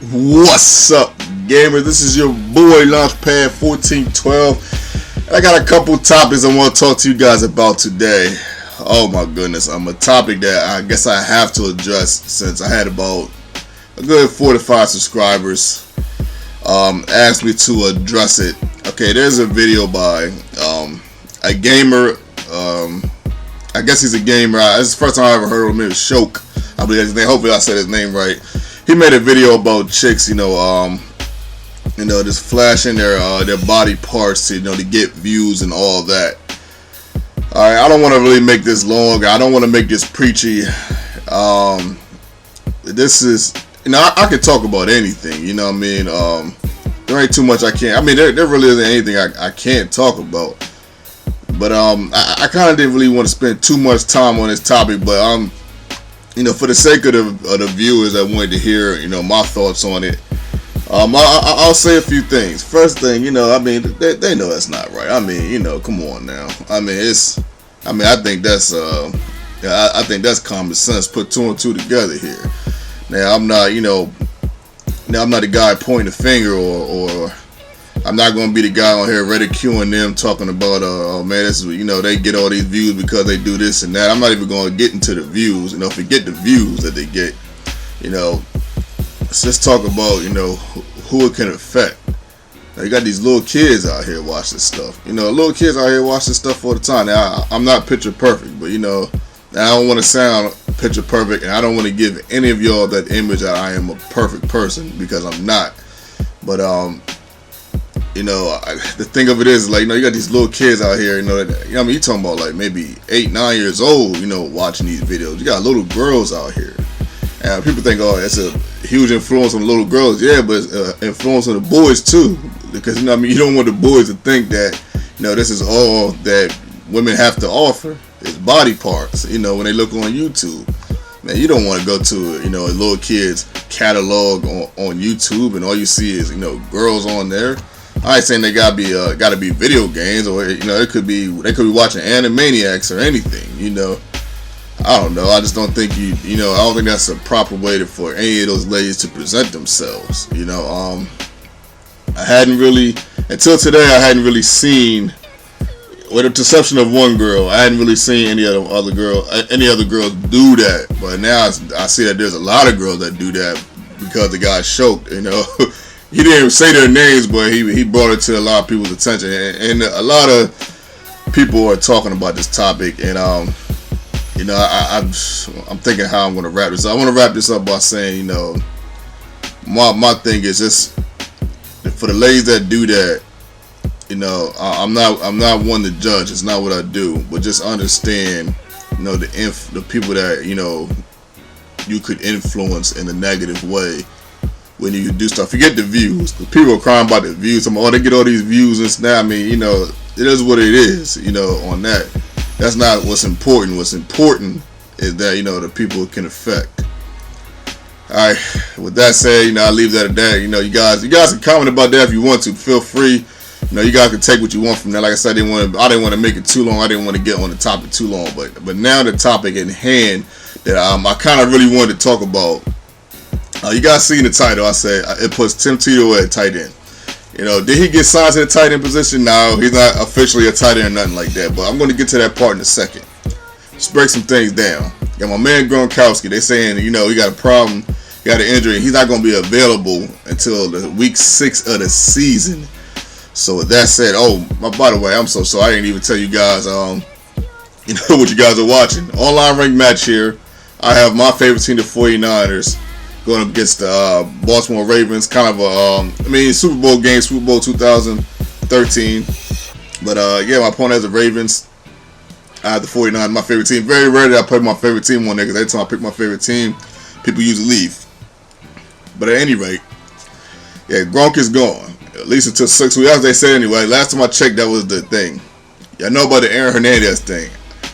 What's up, gamers? This is your boy Launchpad 1412. I got a couple topics I want to talk to you guys about today. Oh my goodness, a topic that I guess I have to address since I had about a good 4 to 5 subscribers asked me to address it. Okay, there's a video by a gamer. I guess he's a gamer. It's the first time I ever heard of him. It was Shoke, I believe his name. Hopefully I said his name right. He made a video about chicks, just flashing their body parts to get views and all that. All right, I don't want to really make this long. I don't want to make this preachy. This is, I can talk about anything. You know what I mean? There ain't too much I can't. I mean, there really isn't anything I can't talk about. But I kind of didn't really want to spend too much time on this topic. But for the sake of the viewers that wanted to hear, my thoughts on it, I'll say a few things. First thing, they know that's not right. Come on now. I think that's I think that's common sense. Put two and two together here. Now, I'm not the guy pointing the finger, or I'm not going to be the guy on here ridiculing them, talking about, oh man, this is, they get all these views because they do this and that. I'm not even going to get into the views. Forget the views that they get. Let's just talk about, who it can affect. Now, you got these little kids out here watching stuff. Little kids out here watching stuff all the time. Now, I'm not picture perfect, but, I don't want to sound picture perfect, and I don't want to give any of y'all that image that I am a perfect person, because I'm not. But, the thing of it is, you got these little kids out here, you're talking about like maybe 8, 9 years old, watching these videos. You got little girls out here. And people think, oh, that's a huge influence on the little girls. Yeah, but it's influence on the boys too. Because, you don't want the boys to think that, this is all that women have to offer. It's body parts, when they look on YouTube. Man, you don't want to go to, a little kid's catalog on YouTube and all you see is, girls on there. I ain't saying they gotta be video games, or they could be watching Animaniacs or anything. I don't know. I just don't think I don't think that's a proper way for any of those ladies to present themselves. I hadn't really, until today, I hadn't really seen, with the exception of one girl, I hadn't really seen any other girls do that. But now I see that there's a lot of girls that do that because the guy choked. He didn't say their names, but he brought it to a lot of people's attention, and a lot of people are talking about this topic. And I'm thinking how I'm going to wrap this up. I want to wrap this up by saying, my thing is just for the ladies that do that. I'm not one to judge. It's not what I do, but just understand, the people that you could influence in a negative way. When you do stuff, forget the views. People are crying about the views. They get all these views and stuff. It is what it is. On that, that's not what's important. What's important is that the people it can affect. All right. With that said, I leave that at that. You guys can comment about that if you want to. Feel free. You guys can take what you want from that. Like I said, I didn't want to make it too long. I didn't want to get on the topic too long. But now the topic in hand that I kind of really wanted to talk about. You guys see in the title, I said it puts Tim Tebow at tight end. Did he get signed to the tight end position? No, he's not officially a tight end or nothing like that. But I'm going to get to that part in a second. Let's break some things down. Got my man Gronkowski. They saying, he got a problem, he got an injury. He's not going to be available until the week 6 of the season. So with that said, by the way, I'm so sorry. I didn't even tell you guys, what you guys are watching. Online ranked match here. I have my favorite team, the 49ers. Going up against the Baltimore Ravens, kind of Super Bowl game, Super Bowl 2013. But my opponent has the Ravens. I have the 49ers, my favorite team. Very rarely I play my favorite team on there, because every time I pick my favorite team, people usually leave. But at any rate, Gronk is gone, at least until 6 weeks, as they said anyway. Last time I checked, that was the thing. Y'all know about the Aaron Hernandez thing.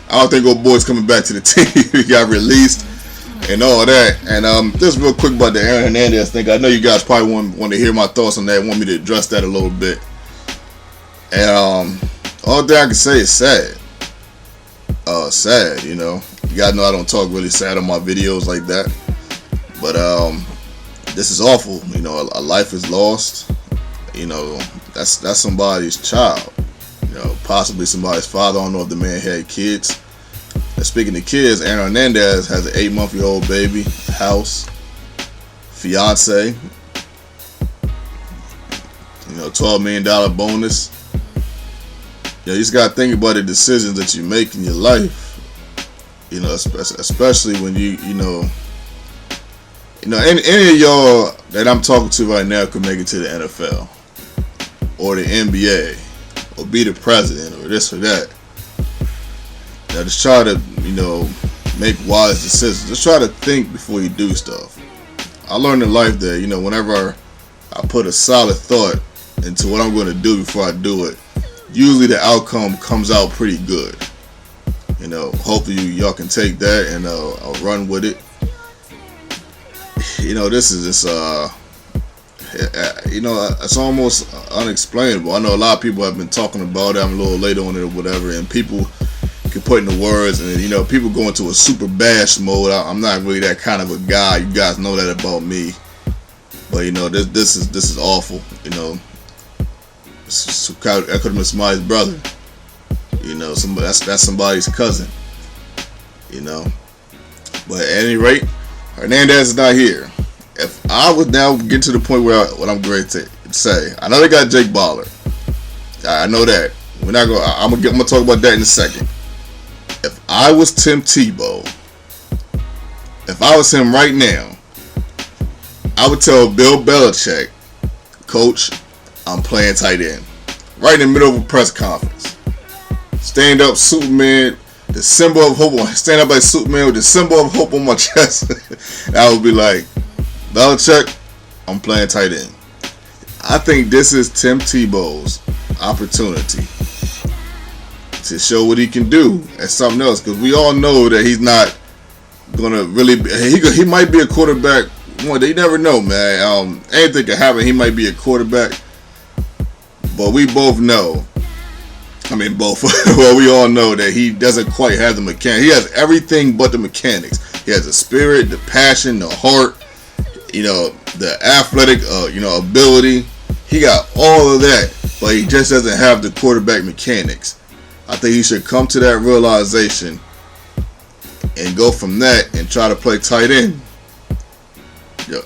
I don't think old boy's coming back to the team. He got released and all that. And just real quick about the Aaron Hernandez thing. I know you guys probably want to hear my thoughts on that, want me to address that a little bit. And all thing I can say is sad. Sad, You guys know I don't talk really sad on my videos like that. But this is awful. You know, a life is lost. You know, that's somebody's child. You know, possibly somebody's father. I don't know if the man had kids. And speaking of kids, Aaron Hernandez has an 8-month-old baby, house, fiance. You know, $12 million bonus. You know, you just gotta think about the decisions that you make in your life. You know, especially when you know, any of y'all that I'm talking to right now could make it to the NFL or the NBA or be the president or this or that. Now, just try to, you know, make wise decisions. Just try to think before you do stuff. I learned in life that, you know, whenever I put a solid thought into what I'm going to do before I do it, usually the outcome comes out pretty good. You know, hopefully y'all can take that and I'll run with it. You know, this is just, you know, it's almost unexplainable. I know a lot of people have been talking about it. I'm a little late on it or whatever, and people can put in the words, and you know, people go into a super bash mode. I'm not really that kind of a guy. You guys know that about me. But you know, this is awful. You know, that could have been somebody's brother. You know, that's somebody's cousin. You know, but at any rate, Hernandez is not here. If I would now get to the point where what I'm great to say, I know they got Jake Baller. I know that. We're not going. I'm gonna talk about that in a second. If I was Tim Tebow, if I was him right now, I would tell Bill Belichick, Coach, I'm playing tight end. Right in the middle of a press conference. Stand up Superman, the symbol of hope. Stand up like Superman with the symbol of hope on my chest. I would be like, Belichick, I'm playing tight end. I think this is Tim Tebow's opportunity to show what he can do at something else, because we all know that he's not gonna really be, he might be a quarterback one day. You never know, man. Anything can happen. He might be a quarterback, but we both know, well, we all know that he doesn't quite have the mechanics. He has everything but the mechanics. He has the spirit, the passion, the heart, you know, the athletic ability. He got all of that, but he just doesn't have the quarterback mechanics. I think he should come to that realization and go from that and try to play tight end. Yeah.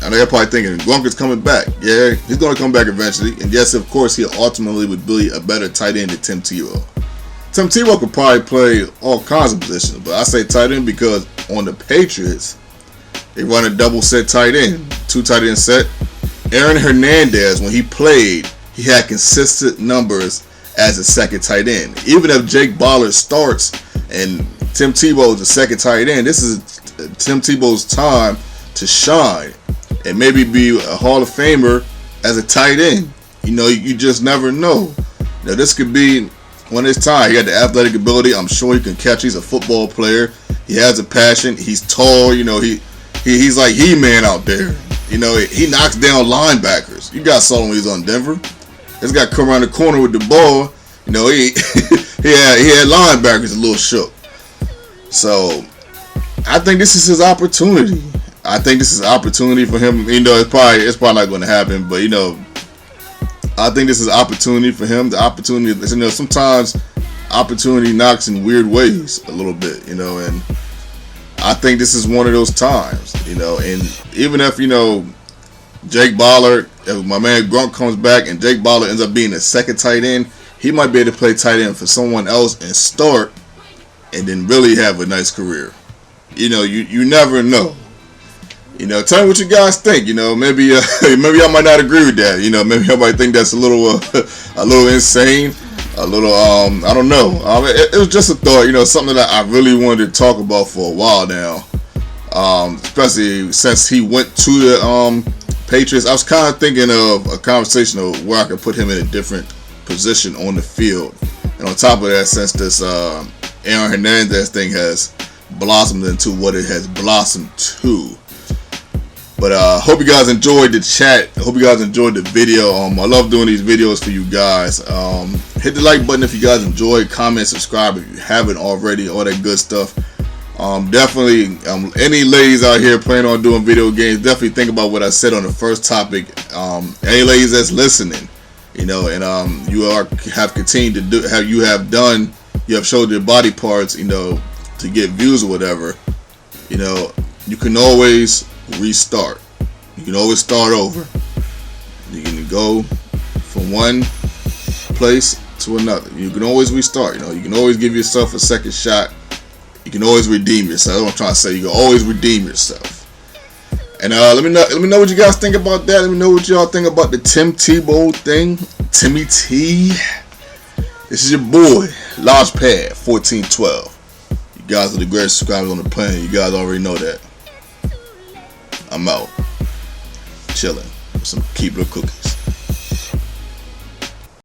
I know you're probably thinking Gronk is coming back. Yeah, he's going to come back eventually. And yes, of course, he ultimately would be a better tight end than Tim Tebow. Tim Tebow could probably play all kinds of positions, but I say tight end because on the Patriots, they run a double set tight end, 2 tight end set. Aaron Hernandez, when he played, he had consistent numbers as a second tight end. Even if Jake Baller starts and Tim Tebow is the second tight end, this is Tim Tebow's time to shine and maybe be a Hall of Famer as a tight end. You know, you just never know. Now, this could be when it's time. He got the athletic ability. I'm sure he can catch. He's a football player. He has a passion. He's tall. You know, he's like He-Man out there. You know, he knocks down linebackers. You guys saw him when he was on Denver. This guy come around the corner with the ball. You know, he had linebackers a little shook. So I think this is his opportunity. I think this is an opportunity for him. You know, it's probably not going to happen, but you know, I think this is an opportunity for him. The opportunity, you know, sometimes opportunity knocks in weird ways a little bit, you know, and I think this is one of those times, you know. And even if, you know, Jake Baller, if my man Gronk comes back and Jake Baller ends up being the second tight end, he might be able to play tight end for someone else and start and then really have a nice career. You know, you never know. You know, tell me what you guys think. You know, maybe I might not agree with that. You know, maybe I might think that's a little insane, a little I don't know. It was just a thought. You know, something that I really wanted to talk about for a while now. Especially since he went to the Patriots. I was kind of thinking of a conversation of where I could put him in a different position on the field. And on top of that, since this Aaron Hernandez thing has blossomed into what it has blossomed to. But hope you guys enjoyed the chat. I hope you guys enjoyed the video. I love doing these videos for you guys. Hit the like button if you guys enjoyed. Comment, subscribe if you haven't already. All that good stuff. Definitely, any ladies out here planning on doing video games, definitely think about what I said on the first topic. Any ladies that's listening, and you have continued to do, you have showed your body parts, to get views or whatever. You can always restart. You can always start over. You can go from one place to another. You can always restart. You can always give yourself a second shot. You can always redeem yourself. That's what I'm trying to say. You can always redeem yourself. And let me know what you guys think about that. Let me know what y'all think about the Tebow thing. Timmy T. This is your boy, Launchpad 1412. You guys are the greatest subscribers on the planet. You guys already know that. I'm out. Chilling with some Keebler cookies.